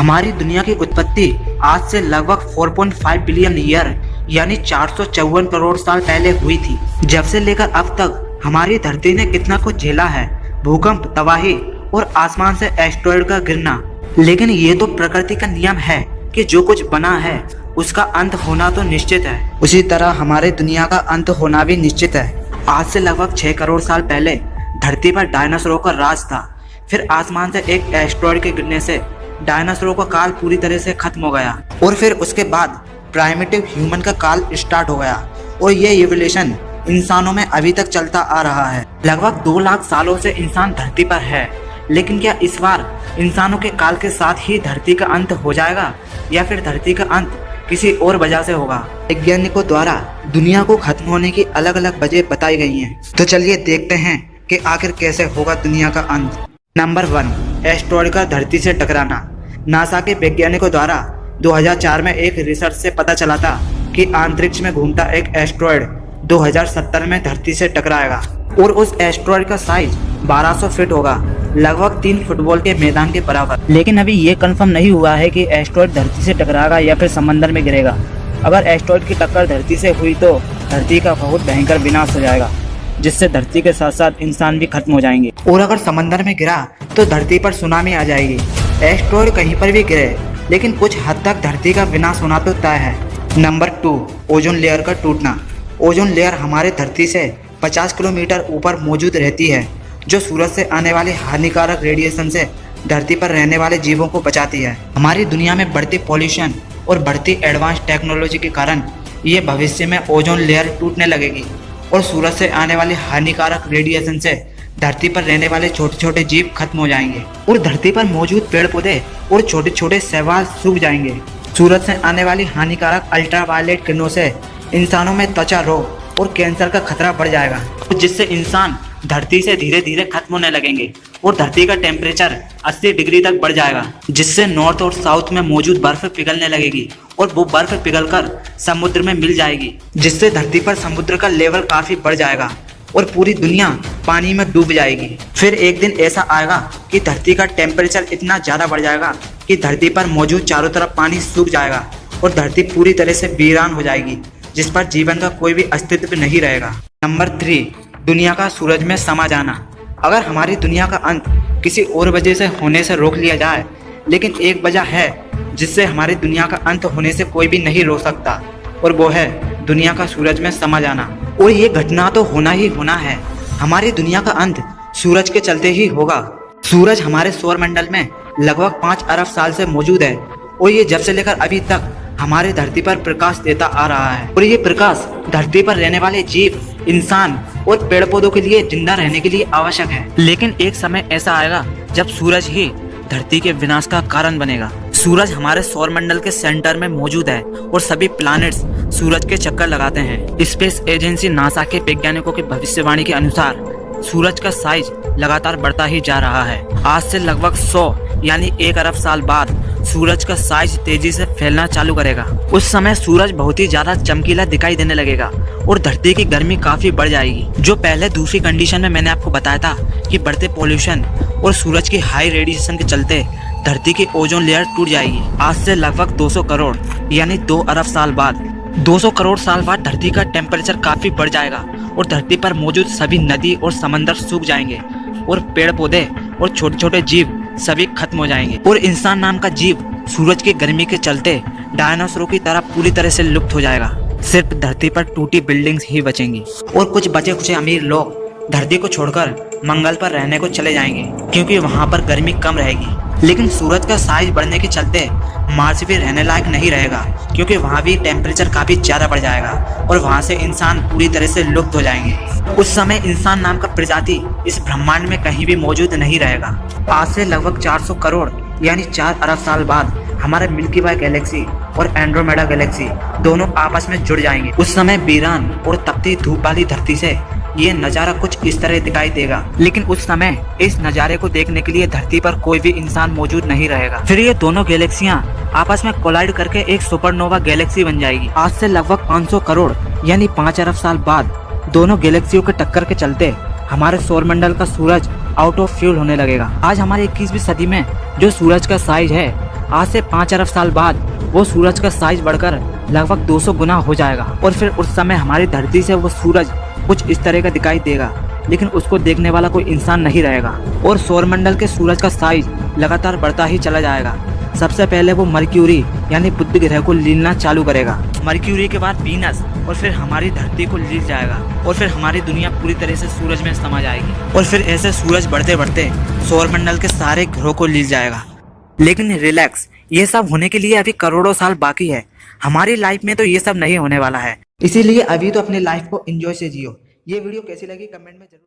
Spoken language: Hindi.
हमारी दुनिया की उत्पत्ति आज से लगभग 4.5 बिलियन ईयर यानी 454 करोड़ साल पहले हुई थी। जब से लेकर अब तक हमारी धरती ने कितना कुछ झेला है, भूकंप, तबाही और आसमान से एस्टेरॉयड का गिरना। लेकिन ये तो प्रकृति का नियम है कि जो कुछ बना है उसका अंत होना तो निश्चित है। उसी तरह हमारी दुनिया का अंत होना भी निश्चित है। आज से लगभग 6 करोड़ साल पहले धरती पर डायनासोरों का राज था। फिर आसमान से एक एस्टेरॉयड के गिरने से डायनासोरों का काल पूरी तरह से खत्म हो गया और फिर उसके बाद प्राइमेटिव ह्यूमन का काल स्टार्ट हो गया और ये इवोल्यूशन इंसानों में अभी तक चलता आ रहा है। लगभग 2 लाख सालों से इंसान धरती पर है, लेकिन क्या इस बार इंसानों के काल के साथ ही धरती का अंत हो जाएगा या फिर धरती का अंत किसी और वजह से होगा? वैज्ञानिकों द्वारा दुनिया को खत्म होने की अलग अलग वजह बताई गई हैं। तो चलिए देखते हैं कि आखिर कैसे होगा दुनिया का अंत। नंबर 1, एस्टेरॉयड का धरती से टकराना। नासा के वैज्ञानिकों द्वारा 2004 में एक रिसर्च से पता चला था कि अंतरिक्ष में घूमता एक एस्टेरॉयड 2070 में धरती से टकराएगा और उस एस्टेरॉयड का साइज 1200 फीट होगा, लगभग 3 फुटबॉल के मैदान के बराबर। लेकिन अभी ये कंफर्म नहीं हुआ है कि एस्टेरॉयड धरती से टकराएगा या फिर समंदर में गिरेगा। अगर एस्टेरॉयड की टक्कर धरती से हुई तो धरती का बहुत भयंकर विनाश हो जाएगा, जिससे धरती के साथ साथ इंसान भी खत्म हो जाएंगे। और अगर समंदर में गिरा तो धरती पर सुनामी आ जाएगी। एस्टेरॉयड कहीं पर भी गिरे, लेकिन कुछ हद तक धरती का विनाश होना तो तय है। नंबर 2, ओजोन लेयर का टूटना। ओजोन लेयर हमारे धरती से 50 किलोमीटर ऊपर मौजूद रहती है, जो सूरज से आने वाले हानिकारक रेडिएशन से धरती पर रहने वाले जीवों को बचाती है। हमारी दुनिया में बढ़ती पॉल्यूशन और बढ़ती एडवांस टेक्नोलॉजी के कारण ये भविष्य में ओजोन लेयर टूटने लगेगी और सूरज से आने वाले हानिकारक रेडिएशन से धरती पर रहने वाले छोटे छोटे जीव खत्म हो जाएंगे और धरती पर मौजूद पेड़ पौधे और छोटे छोटे शैवाल सूख जाएंगे। सूरज से आने वाली हानिकारक अल्ट्रावायलेट किरणों से इंसानों में त्वचा रोग और कैंसर का खतरा बढ़ जाएगा, जिससे इंसान धरती से धीरे धीरे खत्म होने लगेंगे और धरती का टेम्परेचर 80 डिग्री तक बढ़ जाएगा, जिससे नॉर्थ और साउथ में मौजूद बर्फ पिघलने लगेगी और वो बर्फ पिघलकर समुद्र में मिल जाएगी, जिससे धरती पर समुद्र का लेवल काफी बढ़ जाएगा और पूरी दुनिया पानी में डूब जाएगी। फिर एक दिन ऐसा आएगा कि धरती का टेम्परेचर इतना ज्यादा बढ़ जाएगा कि धरती पर मौजूद चारों तरफ पानी सूख जाएगा और धरती पूरी तरह से वीरान हो जाएगी, जिस पर जीवन का कोई भी अस्तित्व नहीं रहेगा। नंबर 3, दुनिया का सूरज में समा जाना। अगर हमारी दुनिया का अंत किसी और वजह से होने से रोक लिया जाए, लेकिन एक वजह है जिससे हमारी दुनिया का अंत होने से कोई भी नहीं रोक सकता, और वो है दुनिया का सूरज में समा जाना। और ये घटना तो होना ही होना है। हमारी दुनिया का अंत सूरज के चलते ही होगा। सूरज हमारे सौरमंडल में लगभग 5 अरब साल से मौजूद है और ये जब से लेकर अभी तक हमारे धरती पर प्रकाश देता आ रहा है और ये प्रकाश धरती पर रहने वाले जीव, इंसान और पेड़ पौधों के लिए जिंदा रहने के लिए आवश्यक है। लेकिन एक समय ऐसा आएगा जब सूरज ही धरती के विनाश का कारण बनेगा। सूरज हमारे सौरमंडल के सेंटर में मौजूद है और सभी प्लैनेट्स सूरज के चक्कर लगाते हैं। स्पेस एजेंसी नासा के वैज्ञानिकों की भविष्यवाणी के अनुसार सूरज का साइज लगातार बढ़ता ही जा रहा है। आज से लगभग 100 यानी 1 अरब साल बाद सूरज का साइज तेजी से फैलना चालू करेगा। उस समय सूरज बहुत ही ज्यादा चमकीला दिखाई देने लगेगा और धरती की गर्मी काफी बढ़ जाएगी। जो पहले दूसरी कंडीशन में मैंने आपको बताया था कि बढ़ते पोल्यूशन और सूरज की हाई रेडिएशन के चलते धरती की ओजोन लेयर टूट जाएगी। आज से लगभग 200 करोड़ यानी 2 अरब साल बाद 200 करोड़ साल बाद धरती का टेम्परेचर काफी बढ़ जाएगा और धरती पर मौजूद सभी नदी और समंदर सूख जाएंगे और पेड़ पौधे और छोटे छोटे जीव सभी खत्म हो जाएंगे और इंसान नाम का जीव सूरज की गर्मी के चलते डायनासोरों की तरह पूरी तरह से लुप्त हो जाएगा। सिर्फ धरती पर टूटी बिल्डिंग्स ही बचेंगी और कुछ बचे कुछ अमीर लोग धरती को छोड़कर मंगल पर रहने को चले जाएंगे, क्योंकि वहां पर गर्मी कम रहेगी। लेकिन सूरज का साइज बढ़ने के चलते मार्स भी रहने लायक नहीं रहेगा, क्योंकि वहां भी टेम्परेचर काफी ज्यादा बढ़ जाएगा और वहां से इंसान पूरी तरह से लुप्त हो जाएंगे। उस समय इंसान नाम का प्रजाति इस ब्रह्मांड में कहीं भी मौजूद नहीं रहेगा। आज से लगभग 400 करोड़ यानी 4 अरब साल बाद हमारे मिल्की वे गैलेक्सी और एंड्रोमेडा गैलेक्सी दोनों आपस में जुड़ जाएंगे। उस समय वीरान और तपती धूप वाली धरती से ये नज़ारा कुछ इस तरह दिखाई देगा। लेकिन उस समय इस नज़ारे को देखने के लिए धरती पर कोई भी इंसान मौजूद नहीं रहेगा। फिर ये दोनों गैलेक्सियां आपस में कोलाइड करके एक सुपरनोवा गैलेक्सी बन जाएगी। आज से लगभग 500 करोड़ यानी 5 अरब साल बाद दोनों गैलेक्सियों के टक्कर के चलते हमारे सौरमंडल का सूरज आउट ऑफ फ्यूल होने लगेगा। आज हमारे 21वीं सदी में जो सूरज का साइज है आज से 5 अरब साल बाद वो सूरज का साइज बढ़कर लगभग 200 गुना हो जाएगा और फिर उस समय हमारी धरती से वो सूरज कुछ इस तरह का दिखाई देगा, लेकिन उसको देखने वाला कोई इंसान नहीं रहेगा और सौरमंडल के सूरज का साइज लगातार बढ़ता ही चला जाएगा। सबसे पहले वो मरक्यूरी यानी बुध ग्रह को लीलना चालू करेगा, मरक्यूरी के बाद वीनस और फिर हमारी धरती को लील जाएगा और फिर हमारी दुनिया पूरी तरह से सूरज में समा जाएगी और फिर ऐसे सूरज बढ़ते बढ़ते सौरमंडल के सारे ग्रहों को लील जाएगा। लेकिन रिलैक्स, ये सब होने के लिए अभी करोड़ों साल बाकी है। हमारी लाइफ में तो ये सब नहीं होने वाला है, इसीलिए अभी तो अपनी लाइफ को एंजॉय से जियो। ये वीडियो कैसी लगी कमेंट में जरूर